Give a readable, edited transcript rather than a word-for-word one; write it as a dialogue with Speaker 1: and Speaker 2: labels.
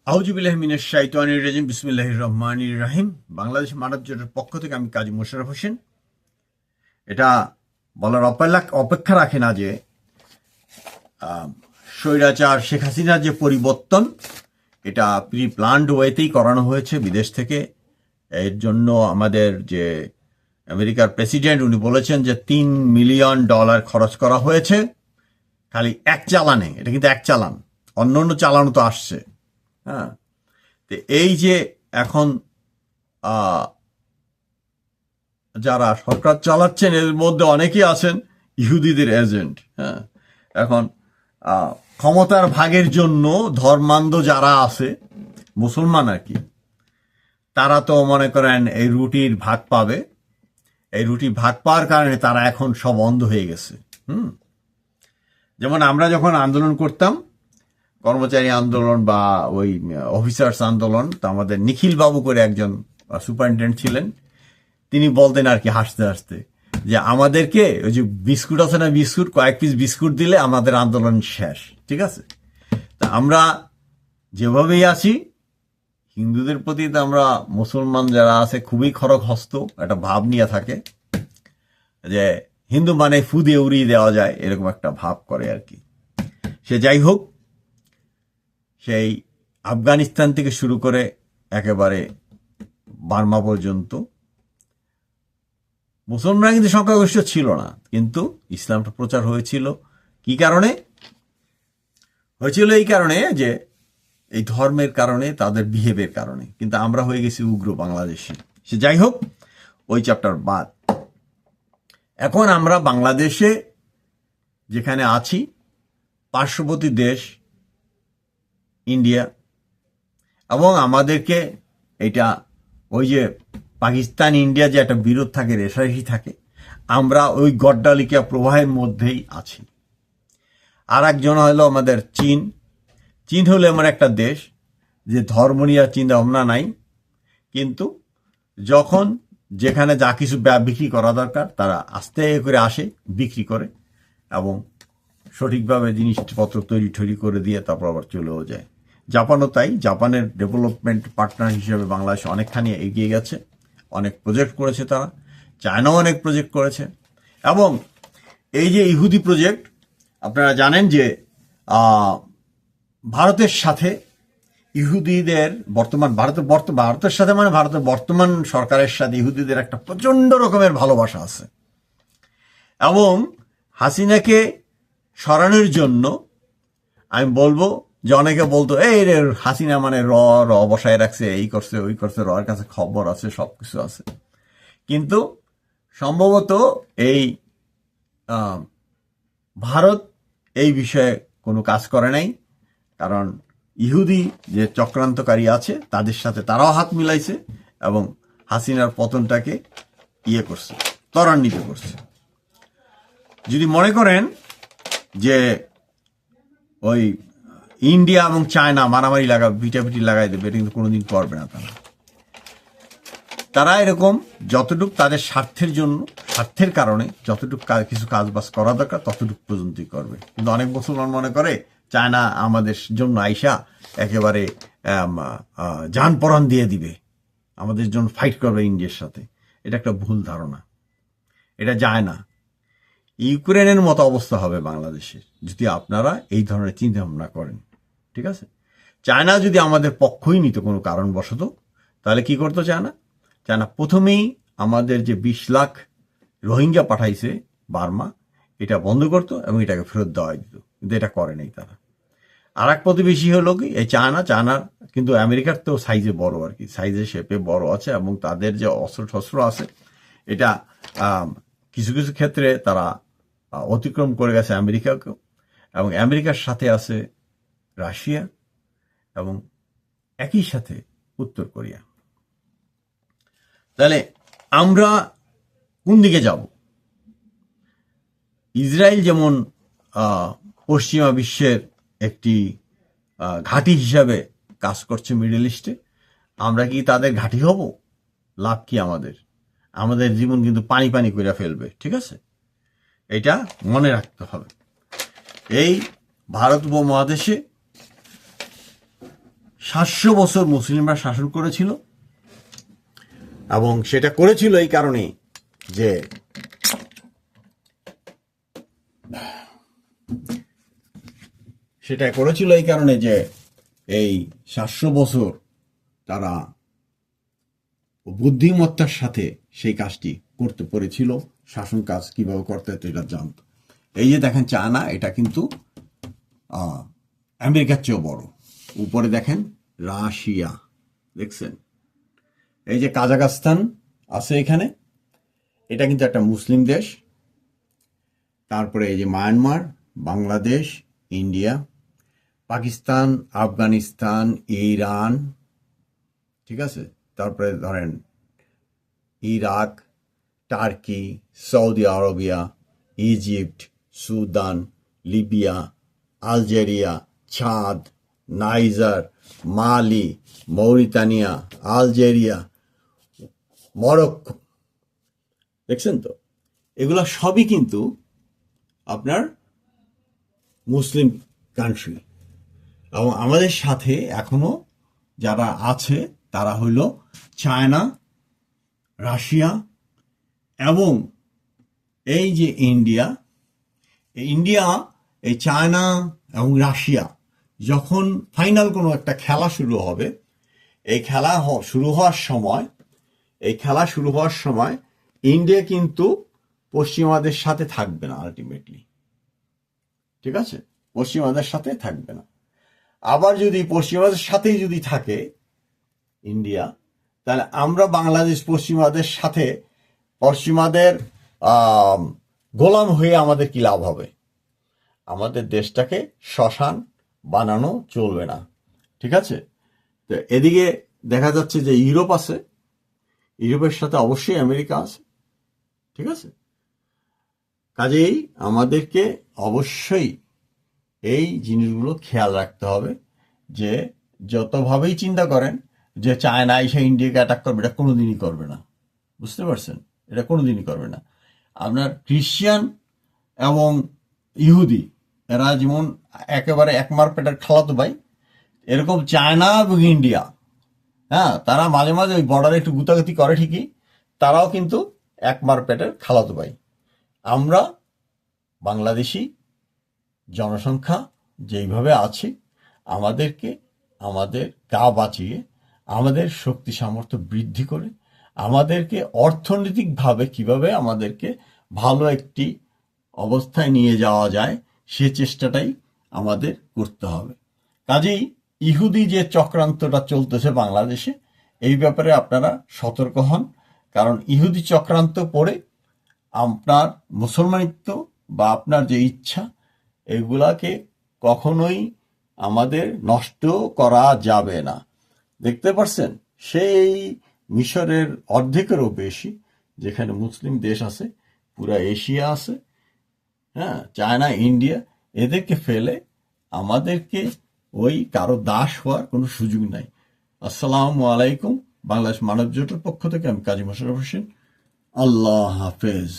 Speaker 1: আউযুবিল্লাহি মিনাশ শাইতানির রাজিম বিসমিল্লাহির রহমানির রহিম। বাংলাদেশ মানব জোটের পক্ষ থেকে আমি কাজী মোশাররফ হোসেন। এটা বলার অপেক্ষা রাখে না যে স্বৈরাচার শেখ হাসিনার যে পরিবর্তন, এটা প্রি প্ল্যান্ড ওয়েতেই করানো হয়েছে বিদেশ থেকে। এর জন্য আমাদের যে আমেরিকার প্রেসিডেন্ট, উনি বলেছেন যে $3 মিলিয়ন খরচ করা হয়েছে খালি এক চালানে। এটা কিন্তু এক চালান, অন্য অন্য চালানো তো আসছে। হ্যাঁ, তো এই যে এখন যারা সরকার চালাচ্ছেন এর মধ্যে অনেকেই আছেন ইহুদিদের এজেন্ট। হ্যাঁ, এখন ক্ষমতার ভাগের জন্য ধর্মান্ধ যারা আছে, মুসলমান আর কি, তারা তো মনে করেন এই রুটির ভাগ পাবে। এই রুটি ভাগ পাওয়ার কারণে তারা এখন সব অন্ধ হয়ে গেছে। যেমন আমরা যখন আন্দোলন করতাম, কর্মচারী আন্দোলন বা ওই অফিসার্স আন্দোলন, তো আমাদের নিখিল বাবু করে একজন সুপারিনটেন্ডেন্ট ছিলেন। তিনি বলতেন আর কি হাসতে হাসতে যে আমাদেরকে ওই যে বিস্কুট আছে না, বিস্কুট কয়েক পিস বিস্কুট দিলে আমাদের আন্দোলন শেষ। ঠিক আছে, তা আমরা যেভাবেই আছি, হিন্দুদের প্রতি তো আমরা মুসলমান যারা আছে খুবই খড়গ হস্ত একটা ভাব নিয়ে থাকে যে হিন্দু মানে ফু দিয়ে উড়িয়ে দেওয়া যায়, এরকম একটা ভাব করে আর কি। সে যাই হোক, সেই আফগানিস্তান থেকে শুরু করে একেবারে বার্মা পর্যন্ত মুসলমানরা কিন্তু সংখ্যাগরিষ্ঠ ছিল না, কিন্তু ইসলামটা প্রচার হয়েছিল। কি কারণে হয়েছিল? এই কারণে যে এই ধর্মের কারণে, তাদের বিহেভের কারণে। কিন্তু আমরা হয়ে গেছি উগ্র বাংলাদেশি। সে যাই হোক, ওই চ্যাপ্টার বাদ। এখন আমরা বাংলাদেশে যেখানে আছি, পার্শ্ববর্তী দেশ ইন্ডিয়া, এবং আমাদেরকে এটা ওই যে পাকিস্তান ইন্ডিয়া যে একটা বিরোধ থাকে, রেশারেশি থাকে, আমরা ওই গড্ডালিকা প্রবাহের মধ্যেই আছি। আর একজন হলো আমাদের চীন। চীন হলো এমন একটা দেশ যে ধর্ম নিয়ে চিন্তা ভাবনা নাই, কিন্তু যখন যেখানে যা কিছু বিক্রি করা দরকার তারা আস্তে করে আসে, বিক্রি করে এবং সঠিকভাবে জিনিসপত্র তৈরি করে দিয়ে তারপর আবার চলেও যায়। জাপানও তাই। জাপানের ডেভেলপমেন্ট পার্টনার হিসেবে বাংলাদেশ অনেকখানি এগিয়ে গেছে, অনেক প্রজেক্ট করেছে তারা। চায়নাও অনেক প্রজেক্ট করেছে। এবং এই যে ইহুদি প্রজেক্ট, আপনারা জানেন যে ভারতের সাথে ইহুদিদের ভারতের সাথে মানে ভারতের বর্তমান সরকারের সাথে ইহুদিদের একটা প্রচন্ড রকমের ভালোবাসা আছে। এবং হাসিনাকে সরানোর জন্য আমি বলবো যে অনেকে বলতো এই রে হাসিনা মানে র বসায় রাখছে, এই করছে ওই করছে, র এর কাছে খবর আছে, সবকিছু আছে। কিন্তু সম্ভবত এই ভারত এই বিষয়ে কোনো কাজ করে নাই। কারণ ইহুদি যে চক্রান্তকারী আছে তাদের সাথে তারাও হাত মিলাইছে এবং হাসিনার পতনটাকে করছে, ত্বরান্বিত করছে। যদি মনে করেন যে ওই ইন্ডিয়া এবং চায়না মারামারি পিটাপিটি লাগাই দেবে, এটা কিন্তু কোনোদিন করবে না তারা এরকম যতটুকু তাদের স্বার্থের জন্য, স্বার্থের কারণে যতটুকু কিছু কাজবাজ করা দরকার ততটুকু পর্যন্তই করবে। কিন্তু অনেক মুসলমান মনে করে চায়না আমাদের জন্য আইসা একেবারে জান পরাণ দিয়ে দিবে, আমাদের জন্য ফাইট করবে ইন্ডিয়ার সাথে। এটা একটা ভুল ধারণা, এটা যায় না। ইউক্রেনের মতো অবস্থা হবে বাংলাদেশের যদি আপনারা এই ধরনের চিন্তা ভাবনা করেন। ঠিক আছে, চায়না যদি আমাদের পক্ষই নিত কোনো কারণবশত, তাহলে কি করতো চায়না? চায়না প্রথমেই আমাদের যে 20 লাখ রোহিঙ্গা পাঠাইছে বার্মা, এটা বন্ধ করতো এবং এটাকে ফেরত দেওয়া দিত। কিন্তু এটা করে নাই তারা। আর এক প্রতিবেশী হলো কি এই চায়নার কিন্তু আমেরিকার তো সাইজে বড় আর কি, সাইজে শেপে বড় আছে, এবং তাদের যে অস্ত্র আছে এটা কিছু কিছু ক্ষেত্রে তারা অতিক্রম করে গেছে আমেরিকাকেও, এবং আমেরিকার সাথে আছে রাশিয়া এবং একই সাথে উত্তর কোরিয়া। তাহলে আমরা কোন দিকে যাব? ইসরায়েল যেমন পশ্চিমা বিশ্বের একটি ঘাঁটি হিসাবে কাজ করছে মিডল ইস্টে, আমরা কি তাদের ঘাঁটি হব? লাভ কি আমাদের? আমাদের জীবন কিন্তু পানি পানি করে ফেলবে। ঠিক আছে, এটা মনে রাখতে হবে। এই ভারত উপমহাদেশে 700 বছর মুসলিমরা শাসন করেছিল, এবং সেটা করেছিল এই কারণে যে এই 700 বছর তারা বুদ্ধিমত্তার সাথে সেই কাজটি করতে পেরেছিল। শাসন কাজ কিভাবে করতে হতো এটা জানত। এই যে দেখেন চায়না, এটা কিন্তু আমেরিকার চেয়েও বড়। উপরে দেখেন রাশিয়া, দেখছেন? এই যে কাজাখস্তান আছে এখানে, এটা কিন্তু একটা মুসলিম দেশ। তারপরে এই যে Myanmar, Bangladesh, India, Pakistan, Afghanistan, Iran, ঠিক আছে? তারপরে ধরেন Iraq, turkey, Saudi Arabia, Egypt, Sudan, Libya, Algeria, চাঁদ, নাইজার, মালি, মৌরিতানিয়া, আলজেরিয়া, মরক্কো, দেখছেন তো? এগুলা সবই কিন্তু আপনার মুসলিম কান্ট্রি। এবং আমাদের সাথে এখনো যারা আছে তারা হইল চায়না, রাশিয়া এবং এই যে ইন্ডিয়া। এই চায়না এবং রাশিয়া যখন ফাইনাল কোনো একটা খেলা শুরু হবে, এই খেলা শুরু হওয়ার সময় ইন্ডিয়া কিন্তু পশ্চিমাদের সাথে থাকবে না আলটিমেটলি, ঠিক আছে? পশ্চিমাদের সাথে থাকবে না। আবার যদি পশ্চিমাদের সাথেই যদি থাকে ইন্ডিয়া, তাহলে আমরা বাংলাদেশ পশ্চিমাদের গোলাম হয়ে আমাদের কি লাভ হবে? আমাদের দেশটাকে শ্মশান বানানো চলবে না, ঠিক আছে? তো এদিকে দেখা যাচ্ছে যে ইউরোপ আছে, ইউরোপের সাথে অবশ্যই আমেরিকা আছে, ঠিক আছে? কাজেই আমাদেরকে অবশ্যই এই জিনিসগুলো খেয়াল রাখতে হবে যে যতভাবেই চিন্তা করেন যে চায়না এসে ইন্ডিয়াকে অ্যাটাক করবে, এটা কোনোদিনই করবে না। বুঝতে পারছেন? এটা কোনোদিনই করবে না। আপনার খ্রিস্টান এবং ইহুদি এরা যেমন একেবারে একমার পেটের খালাতো ভাই, এরকম চায়না এবং ইন্ডিয়া, হ্যাঁ, তারা মাঝে মাঝে ওই বর্ডারে একটু গুতাগুতি করে ঠিকই, তারাও কিন্তু একমার পেটের খালাতো ভাই। আমরা বাংলাদেশি জনসংখ্যা যেইভাবে আছি, আমাদেরকে আমাদের গা বাঁচিয়ে, আমাদের শক্তি সামর্থ্য বৃদ্ধি করে, আমাদেরকে অর্থনৈতিকভাবে কিভাবে আমাদেরকে ভালো একটি অবস্থায় নিয়ে যাওয়া যায়, সে চেষ্টাটাই আমাদের করতে হবে। কাজেই ইহুদি যে চক্রান্তটা চলতেছে বাংলাদেশে, এই ব্যাপারে আপনারা সতর্ক হন। কারণ ইহুদি চক্রান্ত পড়ে আপনার মুসলমানিত্ব বা আপনার যে ইচ্ছা, এগুলাকে কখনোই আমাদের নষ্ট করা যাবে না। দেখতে পাচ্ছেন, সেই মিশরের অর্ধেকেরও বেশি যেখানে মুসলিম দেশ আছে, পুরা এশিয়া আছে, হ্যাঁ, চায়না, ইন্ডিয়া, এদেরকে ফেলে আমাদেরকে ওই কারো দাস হওয়ার কোনো সুযোগ নাই। আসসালামু আলাইকুম। বাংলাদেশ মানব জোটের পক্ষ থেকে আমি কাজী মোশাররফ হোসেন। আল্লাহ হাফেজ।